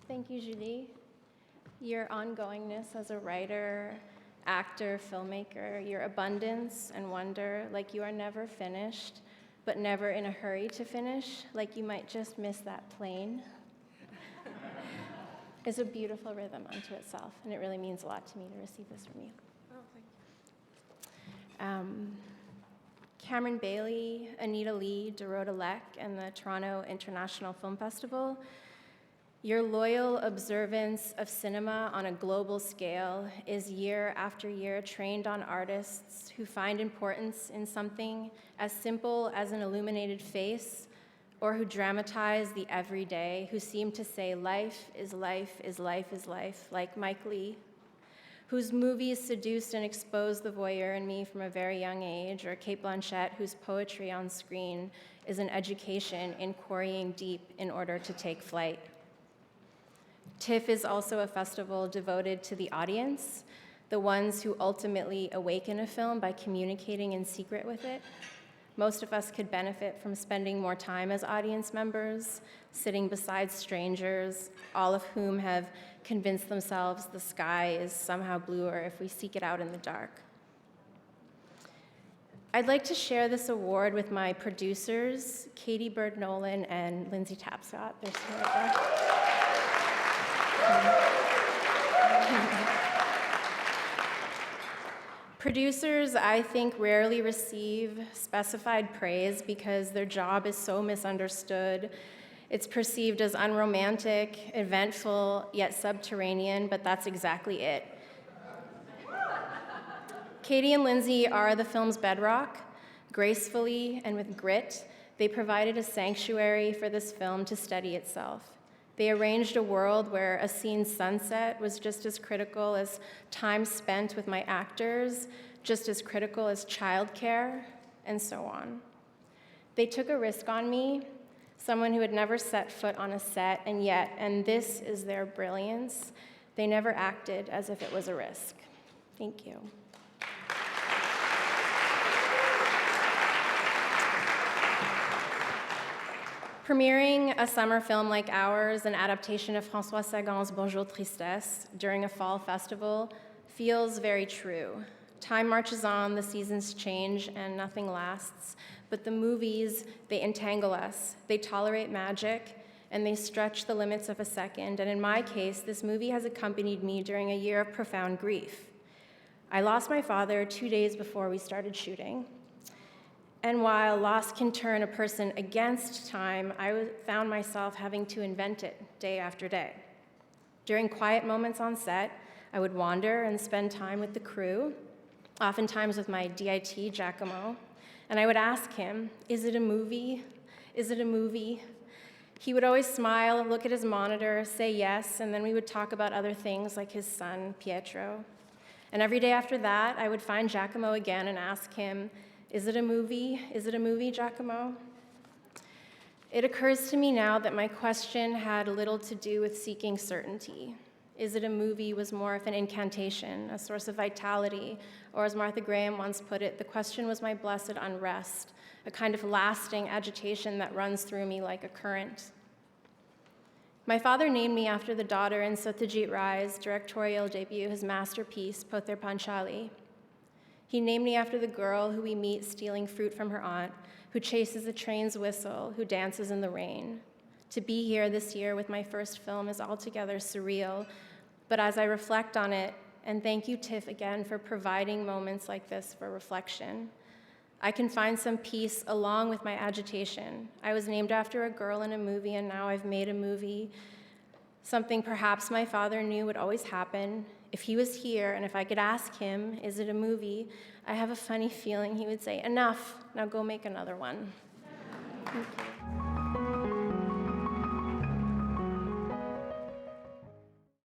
Thank you, Julie. Your ongoingness as a writer, actor, filmmaker, your abundance and wonder, like you are never finished, but never in a hurry to finish, like you might just miss that plane, is a beautiful rhythm unto itself, and it really means a lot to me to receive this from you. Oh, thank you. Cameron Bailey, Anita Lee, Dorota Leck, and the Toronto International Film Festival, your loyal observance of cinema on a global scale is year after year trained on artists who find importance in something as simple as an illuminated face, or who dramatize the everyday, who seem to say life is life is life is life, like Mike Lee, whose movies seduced and exposed the voyeur in me from a very young age, or Cate Blanchett, whose poetry on screen is an education in quarrying deep in order to take flight. TIFF is also a festival devoted to the audience, the ones who ultimately awaken a film by communicating in secret with it. Most of us could benefit from spending more time as audience members, sitting beside strangers, all of whom have convinced themselves the sky is somehow bluer if we seek it out in the dark. I'd like to share this award with my producers, Katie Bird Nolan and Lindsay Tapscott. They're still right there. Producers, I think, rarely receive specified praise because their job is so misunderstood. It's perceived as unromantic, eventful, yet subterranean, but that's exactly it. Katie and Lindsay are the film's bedrock. Gracefully and with grit, they provided a sanctuary for this film to steady itself. They arranged a world where a scene's sunset was just as critical as time spent with my actors, just as critical as childcare, and so on. They took a risk on me, someone who had never set foot on a set, and yet, and this is their brilliance, they never acted as if it was a risk. Thank you. Premiering a summer film like ours, an adaptation of François Sagan's Bonjour Tristesse, during a fall festival feels very true. Time marches on, the seasons change, and nothing lasts. But the movies, they entangle us. They tolerate magic, and they stretch the limits of a second. And in my case, this movie has accompanied me during a year of profound grief. I lost my father 2 days before we started shooting. And while loss can turn a person against time, I found myself having to invent it day after day. During quiet moments on set, I would wander and spend time with the crew, oftentimes with my DIT, Giacomo, and I would ask him, is it a movie? Is it a movie? He would always smile, look at his monitor, say yes, and then we would talk about other things like his son, Pietro. And every day after that, I would find Giacomo again and ask him, is it a movie? Is it a movie, Giacomo? It occurs to me now that my question had little to do with seeking certainty. Is it a movie was more of an incantation, a source of vitality, or as Martha Graham once put it, the question was my blessed unrest, a kind of lasting agitation that runs through me like a current. My father named me after the daughter in Satyajit Ray's directorial debut, his masterpiece, Pother Panchali. He named me after the girl who we meet stealing fruit from her aunt, who chases a train's whistle, who dances in the rain. To be here this year with my first film is altogether surreal, but as I reflect on it, and thank you, TIFF, again, for providing moments like this for reflection, I can find some peace along with my agitation. I was named after a girl in a movie, and now I've made a movie, something perhaps my father knew would always happen. If he was here, and if I could ask him, is it a movie, I have a funny feeling he would say, enough, now go make another one. Thank you.